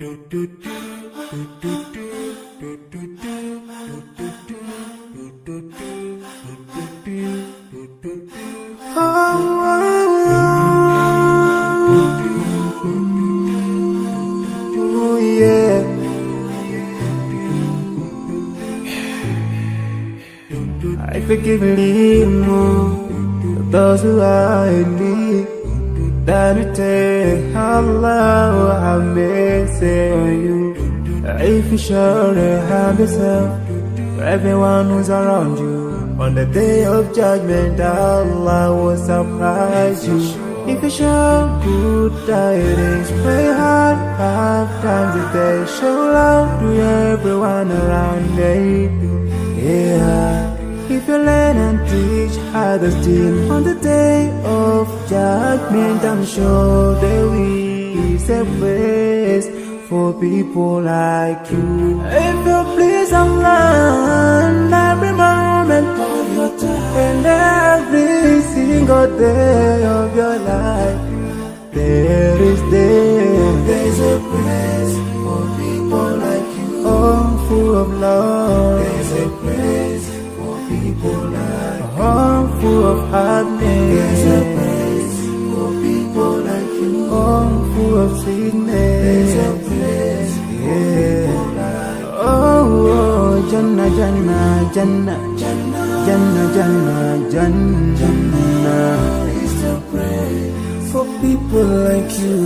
I forgive those who are in need. That you take Allah have mercy on you. If you surely have yourself, for everyone who's around you, on the day of judgment, Allah will surprise you. If you show good tidings, pray hard 5 times a day. Show love to everyone around you. Yeah. If you learn and teach others still, on the day of judgment, I'm sure there is a place for people like you. If you please Allah, every moment of your time and every single day of your life, there's a place for people like you. Oh, full of love. There's a place for people like you. Oh, full of happiness. There's a place for people like you. Oh, full of sweetness. There's a place for people like you. Oh, Jannah, Jannah, Jannah, Jannah, Jannah, Jannah, Jannah. It's a place for people like you.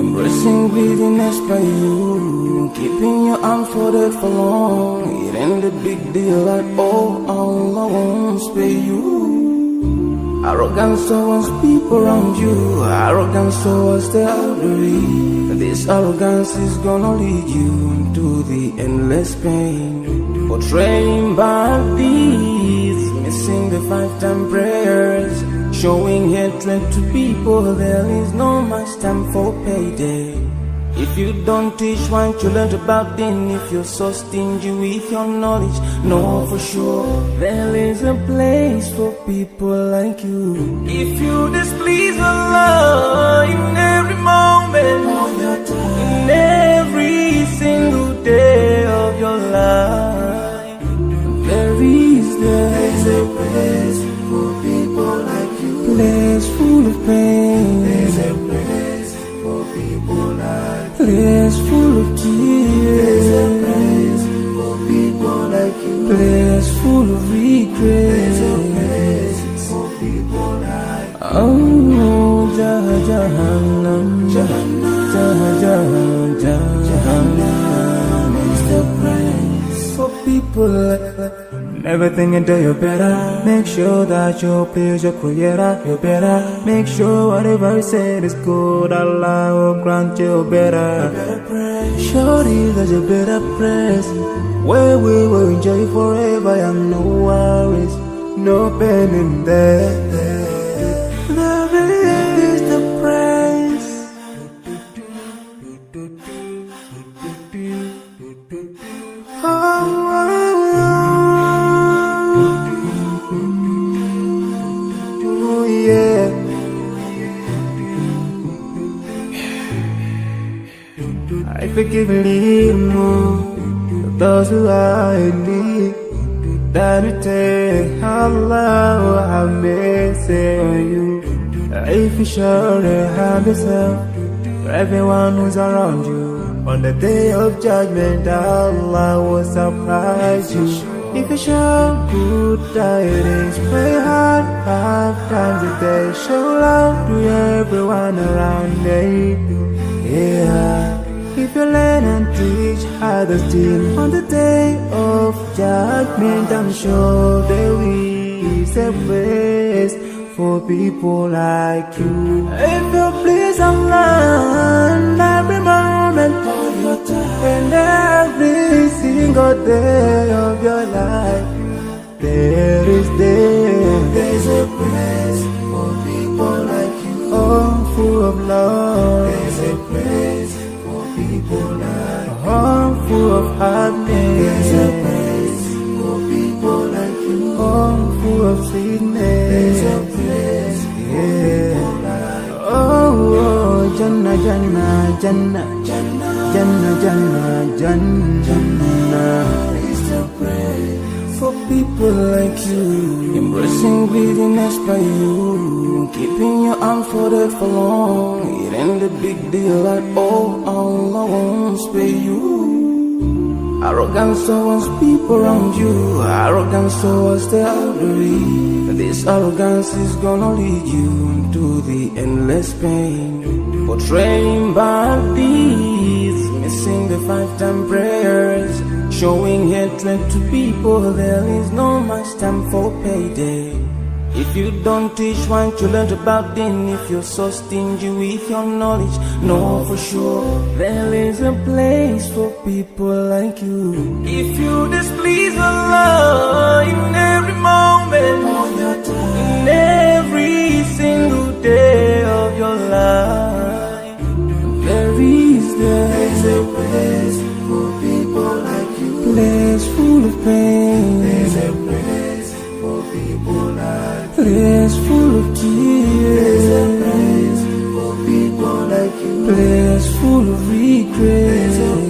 Embracing greediness by you, keeping your arms folded for long. It ain't a big deal at all. Allah won't spare you. Arrogance towards people around you, arrogance towards the elderly. This arrogance is gonna lead you to the endless pain. Portraying bad deeds, missing the 5-time prayers, showing hatred to people. There is no much time for payday. If you don't teach what you learned about then, if you're so stingy with your knowledge, know for sure there is a place for people like you. If you displease Allah in every moment of your time, in every single day of your life, there's a place for people like you. Place full of pain. There's a place for people like you. Place full of tears. There's a place for people like you. Place full of regret. There's a place for people like you. Oh, Jahannam, Jahannam, Jahannam is the place for people like that. Never think until you're better. Make sure that you please your creator. You're better. Make sure whatever you said is good. Allah will grant you better. Surely there's a better place where we will enjoy forever and no worries, no pain in there. There is the praise. I forgive those who are in need. That you take Allah have mercy on you. If you surely have yourself, for everyone who's around you, on the day of judgment, Allah will surprise you. If you show good tidings, pray hard 5 times a day. Show love to everyone around you. Yeah. If you learn and teach others still, on the day of judgment, I'm sure there is a place for people like you. If you please Allah, every moment of your time and every single day of your life, there's a place for people like you. Oh, full of love. There's a place for people like you. Oh, full of happiness. There's a place for people like you. Oh, full of sweetness. There's a place for people like you. Oh, Jannah, Jannah, Jannah, Jannah. Jannah, Jannah, Jannah is the place for people like you. Embracing greediness by you, keeping your arms folded for long. It ain't a big deal at all, Allah won't spare you. Arrogance towards people around you, arrogance towards the elderly. This arrogance is gonna lead you to the endless pain. Portraying bad deeds, missing the 5-time prayers, showing hatred to people. There is no much time for payday. If you don't teach what you learned about them, if you're so stingy with your knowledge, know for sure there is a place for people like you. If you displease Allah in every moment of your time, in every single day of your life, there is a place for people like you. Place full of pain. There's a place for people like you. Place full of tears. There's a place for people like you. Place full of regret.